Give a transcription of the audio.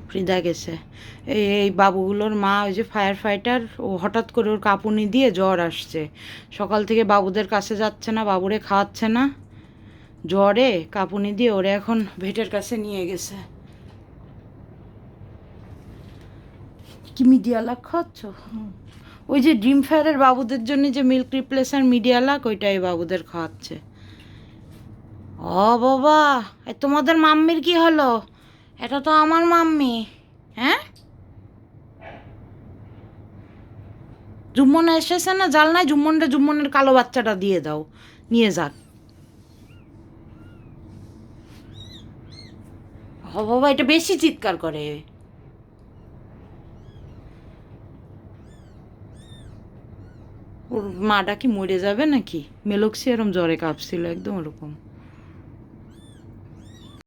ফ্রিদা গেছে। এই বাবুগুলোর মা ওই যে ফায়ার ফাইটার, ও হঠাৎ করে ওর কাঁপুনি দিয়ে জ্বর আসছে। সকাল থেকে বাবুদের কাছে যাচ্ছে না, বাবুরে খাওয়াচ্ছে না, জ্বরে কাঁপুনি দিয়ে ওরে এখন ভেটের কাছে নিয়ে গেছে। কি মিডিয়ালাক খাওয়াচ্ছ? ওই যে ড্রিম ফায়ারের বাবুদের জন্য যে মিল্ক রিপ্লেসার মিডিয়ালাক, ওইটাই বাবুদের খাওয়াচ্ছে। ও বাবা, তোমাদের মাম্মির কি হলো? এটা তো আমার মাম্মি। হ্যাঁ, জুম্মন এসেছে না, জাল নাই, জুম্মনের কালো বাচ্চাটা দিয়ে দাও, নিয়ে যাক। ও বাবা, এটা বেশি চিৎকার করে। ওর মাটা কি মরে যাবে নাকি? মেলক্সি এরম জ্বরে কাঁপছিল একদম ওরকম।